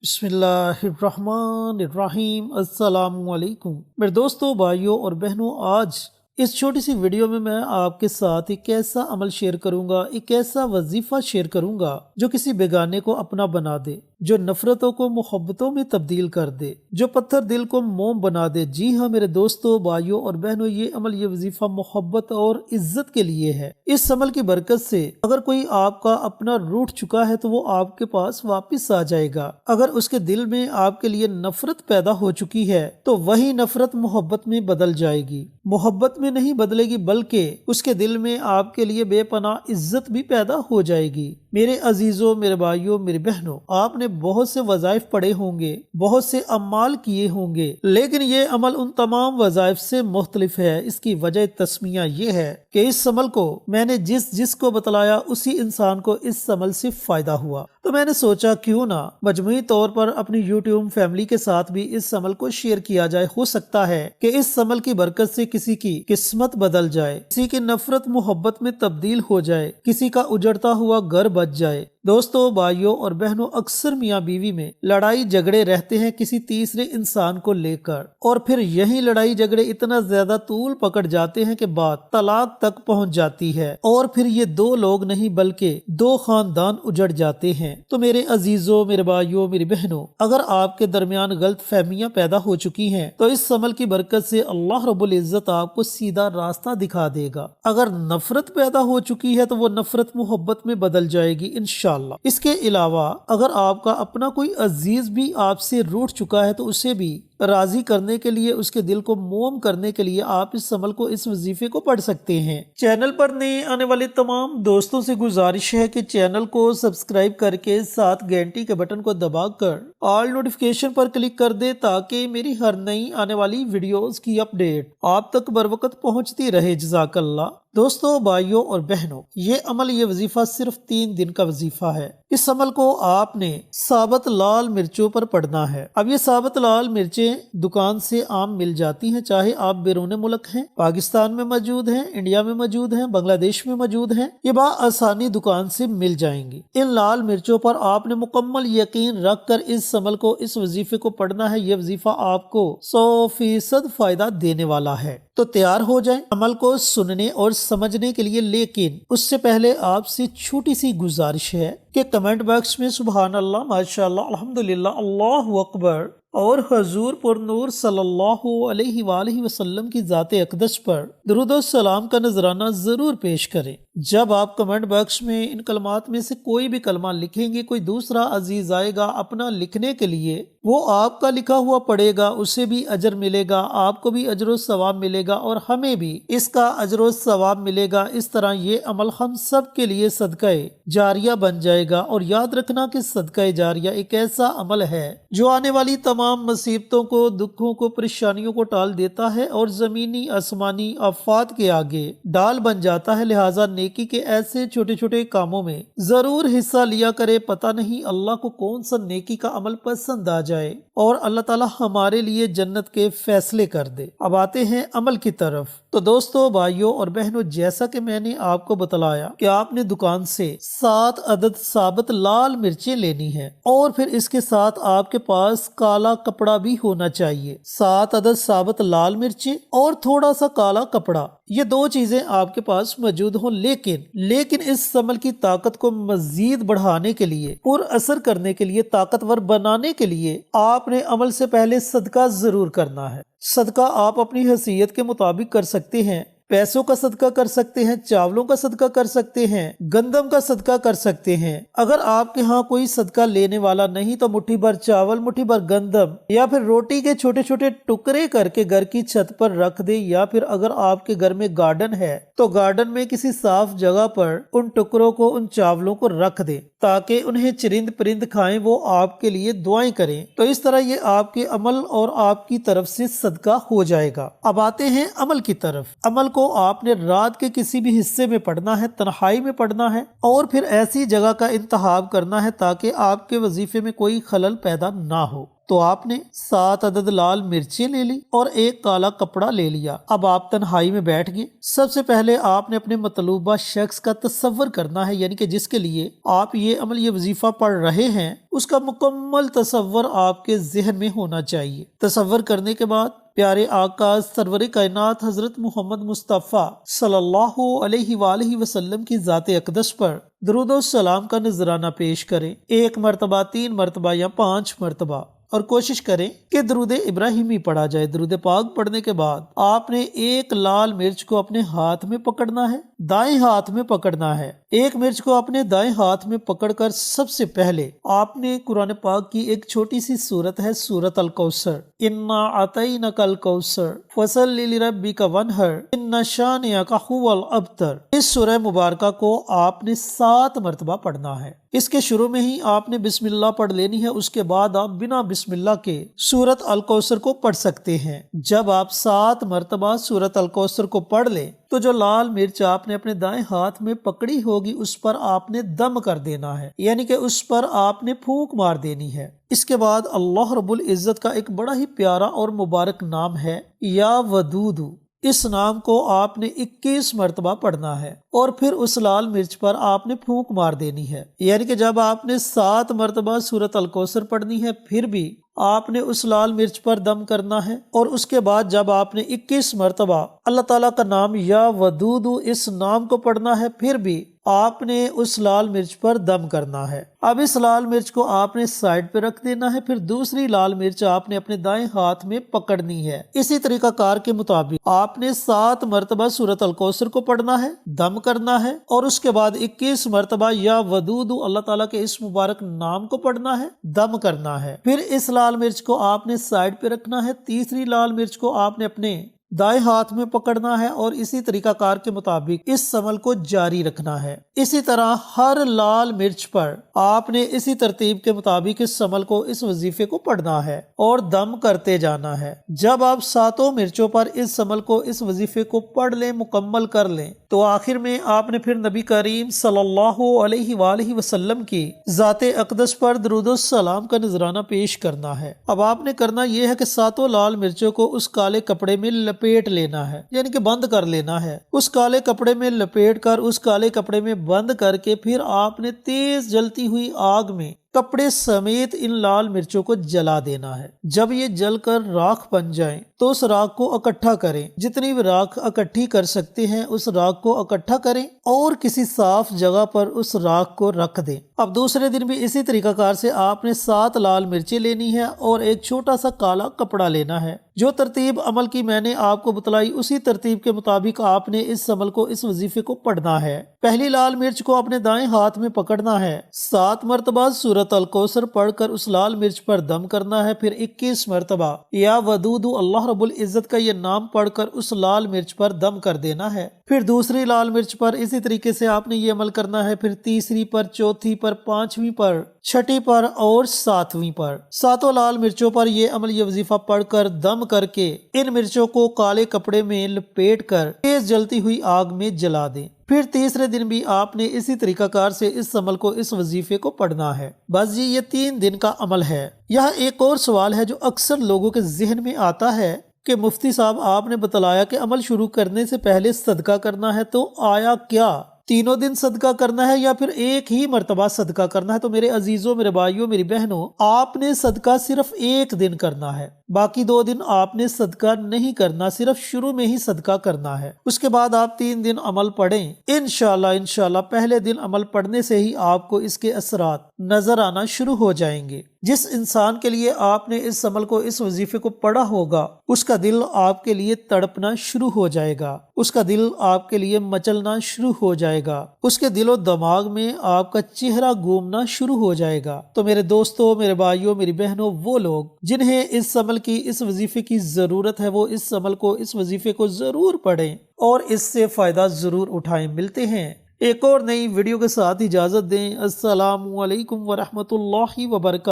बिस्मिल्लाहिर्रहमानिर्रहीम। अस्सलामुअलैकुम मेरे दोस्तों, भाइयों और बहनों, आज इस छोटी सी वीडियो में मैं आपके साथ एक ऐसा अमल शेयर करूंगा, एक ऐसा वजीफा शेयर करूंगा जो किसी बेगाने को अपना बना दे, जो नफरतों को मोहब्बतों में तब्दील कर दे, जो पत्थर दिल को मोम बना दे। जी हाँ मेरे दोस्तों, भाइयों और बहनों, ये अमल, ये वजीफा मोहब्बत और इज्जत के लिए है। इस अमल की बरकत से अगर कोई आपका अपना रूठ चुका है तो वो आपके पास वापिस आ जाएगा। अगर उसके दिल में आपके लिए नफरत पैदा हो चुकी है तो वही नफरत मोहब्बत में बदल जाएगी। मोहब्बत में नहीं बदलेगी बल्कि उसके दिल में आपके लिए बेपनाह इज्जत भी पैदा हो जाएगी। मेरे अजीजों, मेरे भाइयों, मेरी बहनों, आपने बहुत से वज़ाइफ पढ़े होंगे, बहुत से अमाल किए होंगे, लेकिन ये अमल उन तमाम वज़ाइफ से मुख्तलिफ है। इसकी वजह तस्मिया ये है कि इस अमल को मैंने जिसको बतलाया उसी इंसान को इस अमल से फायदा हुआ। तो मैंने सोचा क्यों ना मजमूई तौर पर अपनी यूट्यूब फैमिली के साथ भी इस अमल को शेयर किया जाए। हो सकता है कि इस अमल की बरकत से किसी की किस्मत बदल जाए, किसी की नफरत मोहब्बत में तब्दील हो जाए, किसी का उजड़ता हुआ घर बच जाए। दोस्तों, भाइयों और बहनों, अक्सर मियाँ बीवी में लड़ाई झगड़े रहते हैं किसी तीसरे इंसान को लेकर, और फिर यही लड़ाई झगड़े इतना ज्यादा तूल पकड़ जाते हैं कि बात तलाक तक पहुंच जाती है, और फिर ये दो लोग नहीं बल्कि दो खानदान उजड़ जाते हैं। तो मेरे अजीजों, मेरे भाइयों, मेरी बहनों, अगर आपके दरमियान गलत फहमियां पैदा हो चुकी हैं तो इस अमल की बरकत से अल्लाह रब्बुल इज्जत आपको सीधा रास्ता दिखा देगा। अगर नफरत पैदा हो चुकी है तो वो नफरत मोहब्बत में बदल जाएगी इंशाअल्लाह। इसके अलावा अगर आपका अपना कोई अजीज भी आपसे रूठ चुका है तो उसे भी राजी करने के लिए, उसके दिल को मोम करने के लिए आप इस अमल को, इस वजीफे को पढ़ सकते हैं। चैनल पर नए आने वाले तमाम दोस्तों से गुजारिश है कि चैनल को सब्सक्राइब करके साथ घंटी के बटन को दबाकर ऑल नोटिफिकेशन पर क्लिक कर दे ताकि मेरी हर नई आने वाली वीडियोस की अपडेट आप तक बर वक्त पहुंचती रहे। जज़ाकल्लाह। दोस्तों, भाइयों और बहनों, ये अमल, ये वजीफा सिर्फ 3 दिन का वजीफा है। इस अमल को आपने साबत लाल मिर्चों पर पढ़ना है। अब ये साबत लाल मिर्चें दुकान से आम मिल जाती हैं, चाहे आप बैरून मुल्क हैं, पाकिस्तान में मौजूद हैं, इंडिया में मौजूद हैं, बांग्लादेश में मौजूद हैं, ये आसानी दुकान से मिल जाएंगी। इन लाल मिर्चों पर आपने मुकम्मल यकीन रख कर इस अमल को, इस वजीफे को पढ़ना है। ये वजीफा आपको 100% फायदा देने वाला है। तो तैयार हो जाएं अमल को सुनने और समझने के लिए। लेकिन उससे पहले आपसे छोटी सी गुजारिश है कि कमेंट बॉक्स में सुभान अल्लाह, माशाअल्लाह, अल्हम्दुलिल्लाह, अल्लाहु अकबर और हजूर पुरनूर सल्लल्लाहु अलैहि वालैहि वसल्लम की ज़ात अक़दस पर दुरूद और सलाम का नजराना जरूर पेश करें। जब आप कमेंट बॉक्स में इन कलमात में से कोई भी कलमा लिखेंगे, कोई दूसरा अजीज आएगा अपना लिखने के लिए, वो आपका लिखा हुआ पढ़ेगा, उसे भी अजर मिलेगा, आपको भी अजर सवाब मिलेगा और हमें भी इसका अजर सवाब मिलेगा। इस तरह ये अमल हम सब के लिए सदका जारिया बन जाएगा। और याद रखना कि सदका जारिया एक ऐसा अमल है जो आने वाली तमाम मुसीबतों को, दुखों को, परेशानियों को टाल देता है और जमीनी आसमानी आफात के आगे डाल बन जाता है। लिहाजा नेकी के ऐसे छोटे छोटे कामों में जरूर हिस्सा लिया करे। पता नहीं अल्लाह को कौन सा नेकी का अमल पसंद आ जाए और अल्लाह ताला हमारे लिए जन्नत के फैसले कर दे। अब आते हैं अमल की तरफ। तो दोस्तों, भाइयों और बहनों, जैसा कि मैंने आपको बतलाया कि आपने दुकान से 7 अदद साबत लाल मिर्चें लेनी है और फिर इसके साथ आपके पास काला कपड़ा भी होना चाहिए। 7 अदद साबत लाल मिर्चें और थोड़ा सा काला कपड़ा, ये 2 चीजें आपके पास मौजूद हों। लेकिन इस अमल की ताकत को मजीद बढ़ाने के लिए, पुर असर करने के लिए, ताकतवर बनाने के लिए आपने अमल से पहले सदका जरूर करना है। सदका आप अपनी हैसियत के मुताबिक कर सकते हैं। पैसों का सदका कर सकते हैं, चावलों का सदका कर सकते हैं, गंदम का सदका कर सकते हैं। अगर आपके यहाँ कोई सदका लेने वाला नहीं तो मुट्ठी भर चावल, मुट्ठी भर गंदम या फिर रोटी के छोटे छोटे टुकड़े करके घर की छत पर रख दे, या फिर अगर आपके घर में गार्डन है तो गार्डन में किसी साफ जगह पर उन टुकड़ों को, उन चावलों को रख दे ताकि उन्हें चरिंद परिंद खाएं, वो आपके लिए दुआएं करें। तो इस तरह ये आपके अमल और आपकी तरफ से सदका हो जाएगा। अब आते हैं अमल की तरफ। अमल को کو آپ نے رات کے کسی بھی حصے میں پڑھنا ہے، تنہائی میں پڑھنا ہے، اور پھر ایسی جگہ کا انتخاب کرنا ہے تاکہ آپ کے وظیفے میں کوئی خلل پیدا نہ ہو۔ تو آپ نے 7 عدد لال مرچیں لے لی اور ایک کالا کپڑا لے لیا۔ اب آپ تنہائی میں بیٹھ گئے۔ سب سے پہلے آپ نے اپنے مطلوبہ شخص کا تصور کرنا ہے، یعنی کہ جس کے لیے آپ یہ عمل، یہ وظیفہ پڑھ رہے ہیں، اس کا مکمل تصور آپ کے ذہن میں ہونا چاہیے۔ تصور کرنے کے بعد پیارے آقا سرور کائنات حضرت محمد مصطفیٰ صلی اللہ علیہ وآلہ وسلم کی ذات اقدس پر درود و سلام کا نذرانہ پیش کریں، 1 مرتبہ، 3 مرتبہ یا 5 مرتبہ، اور کوشش کریں کہ درود ابراہیمی پڑھا جائے۔ درود پاک پڑھنے کے بعد آپ نے ایک لال مرچ کو اپنے ہاتھ میں پکڑنا ہے، دائیں ہاتھ میں پکڑنا ہے۔ ایک مرچ کو اپنے دائیں ہاتھ میں پکڑ کر سب سے پہلے آپ نے قرآن پاک کی ایک چھوٹی سی سورت ہے، سورت الکوثر، انا اعطینک الکوثر فصلی لربک وانحر ان شانئک ھو الابتر، اس سورہ مبارکہ کو آپ نے 7 مرتبہ پڑھنا ہے۔ اس کے شروع میں ہی آپ نے بسم اللہ پڑھ لینی ہے، اس کے بعد آپ بنا بسم اللہ کے سورت الکوثر کو پڑھ سکتے ہیں۔ جب آپ 7 مرتبہ سورت الکوثر کو پڑھ لیں تو جو لال مرچ آپ نے اپنے دائیں ہاتھ میں پکڑی ہوگی اس پر آپ نے دم کر دینا ہے، یعنی کہ اس پر آپ نے پھونک مار دینی ہے۔ اس کے بعد اللہ رب العزت کا ایک بڑا ہی پیارا اور مبارک نام ہے یا ودود، اس نام کو آپ نے 21 مرتبہ پڑھنا ہے، اور پھر اس لال مرچ پر آپ نے پھونک مار دینی ہے، یعنی کہ جب آپ نے 7 مرتبہ سورت الکوثر پڑھنی ہے پھر بھی آپ نے اس لال مرچ پر دم کرنا ہے، اور اس کے بعد جب آپ نے 21 مرتبہ اللہ تعالیٰ کا نام یا ودود اس نام کو پڑھنا ہے پھر بھی آپ نے اس لال مرچ پر دم کرنا ہے۔ اب اس لال مرچ کو آپ نے سائڈ پہ رکھ دینا ہے، پھر دوسری لال مرچ آپ نے اپنے دائیں ہاتھ میں پکڑنی ہے۔ اسی طریقہ کار کے مطابق آپ نے 7 مرتبہ سورت الکوثر کو پڑھنا ہے، دم کرنا ہے، اور اس کے بعد 21 مرتبہ یا ودود اللہ تعالیٰ کے اس مبارک نام کو پڑھنا ہے، دم کرنا ہے۔ پھر اس لال مرچ کو آپ نے سائڈ پہ رکھنا ہے، تیسری لال مرچ کو آپ نے اپنے دائیں ہاتھ میں پکڑنا ہے، اور اسی طریقہ کار کے مطابق اس عمل کو جاری رکھنا ہے۔ اسی طرح ہر لال مرچ پر آپ نے اسی ترتیب کے مطابق اس عمل کو، اس وظیفے کو پڑھنا ہے اور دم کرتے جانا ہے۔ جب آپ 7 مرچوں پر اس عمل کو، اس وظیفے کو پڑھ لیں، مکمل کر لیں، تو آخر میں آپ نے پھر نبی کریم صلی اللہ علیہ وآلہ وسلم کی ذات اقدس پر درود و سلام کا نذرانہ پیش کرنا ہے۔ اب آپ نے کرنا یہ ہے کہ 7 لال مرچوں کو اس کالے کپڑے میں لپیٹ لینا ہے، یعنی کہ بند کر لینا ہے۔ اس کالے کپڑے میں لپیٹ کر، اس کالے کپڑے میں بند کر کے پھر آپ نے تیز جلتی ہوئی آگ میں کپڑے سمیت ان لال مرچوں کو جلا دینا ہے۔ جب یہ جل کر راکھ بن جائیں تو اس راکھ کو اکٹھا کریں، جتنی بھی راکھ اکٹھی کر سکتے ہیں اس راکھ کو اکٹھا کریں اور کسی صاف جگہ پر اس راکھ کو رکھ دیں۔ اب دوسرے دن بھی اسی طریقہ کار سے آپ نے 7 لال مرچیں لینی ہے اور ایک چھوٹا سا کالا کپڑا لینا ہے۔ جو ترتیب عمل کی میں نے آپ کو بتلائی اسی ترتیب کے مطابق آپ نے اس عمل کو، اس وظیفے کو پڑھنا ہے۔ پہلی لال مرچ کو اپنے دائیں ہاتھ میں پکڑنا ہے، 7 مرتبہ سورت الکوثر پڑھ کر اس لال مرچ پر دم کرنا ہے، پھر 21 مرتبہ یا ودود اللہ رب العزت کا یہ نام پڑھ کر اس لال مرچ پر دم کر دینا ہے۔ پھر دوسری لال مرچ پر اسی طریقے سے آپ نے یہ عمل کرنا ہے، پھر تیسری پر، چوتھی پر، 5ویں پر، چھٹی پر اور 7ویں پر۔ 7 لال مرچوں پر یہ عمل، یہ وظیفہ پڑھ کر دم کر کے ان مرچوں کو کالے کپڑے میں لپیٹ کر تیز جلتی ہوئی آگ میں جلا دیں۔ پھر تیسرے دن بھی آپ نے اسی طریقہ کار سے اس عمل کو، اس وظیفے کو پڑھنا ہے۔ بس جی یہ 3 دن کا عمل ہے۔ یہاں ایک اور سوال ہے جو اکثر لوگوں کے ذہن میں آتا ہے کہ مفتی صاحب آپ نے بتلایا کہ عمل شروع کرنے سے پہلے صدقہ کرنا ہے، تو آیا کیا تینوں دن صدقہ کرنا ہے یا پھر ایک ہی مرتبہ صدقہ کرنا ہے؟ تو میرے عزیزوں، میرے بھائیوں، میری بہنوں، آپ نے صدقہ صرف ایک دن کرنا ہے، باقی 2 دن آپ نے صدقہ نہیں کرنا، صرف شروع میں ہی صدقہ کرنا ہے۔ اس کے بعد آپ 3 دن عمل پڑھیں، انشاءاللہ پہلے دن عمل پڑھنے سے ہی آپ کو اس کے اثرات نظر آنا شروع ہو جائیں گے۔ جس انسان کے لیے آپ نے اس عمل کو، اس وظیفے کو پڑھا ہوگا، اس کا دل آپ کے لیے تڑپنا شروع ہو جائے گا، اس کا دل آپ کے لیے مچلنا شروع ہو جائے گا، اس کے دل و دماغ میں آپ کا چہرہ گھومنا شروع ہو جائے گا۔ تو میرے دوستوں، میرے بھائیوں، میری بہنوں، وہ لوگ جنہیں اس عمل کی، اس وظیفے کی ضرورت ہے، وہ اس عمل کو، اس وظیفے کو ضرور پڑھیں اور اس سے فائدہ ضرور اٹھائیں۔ ملتے ہیں ایک اور نئی ویڈیو کے ساتھ، اجازت دیں۔ السلام علیکم ورحمۃ اللہ وبرکاتہ۔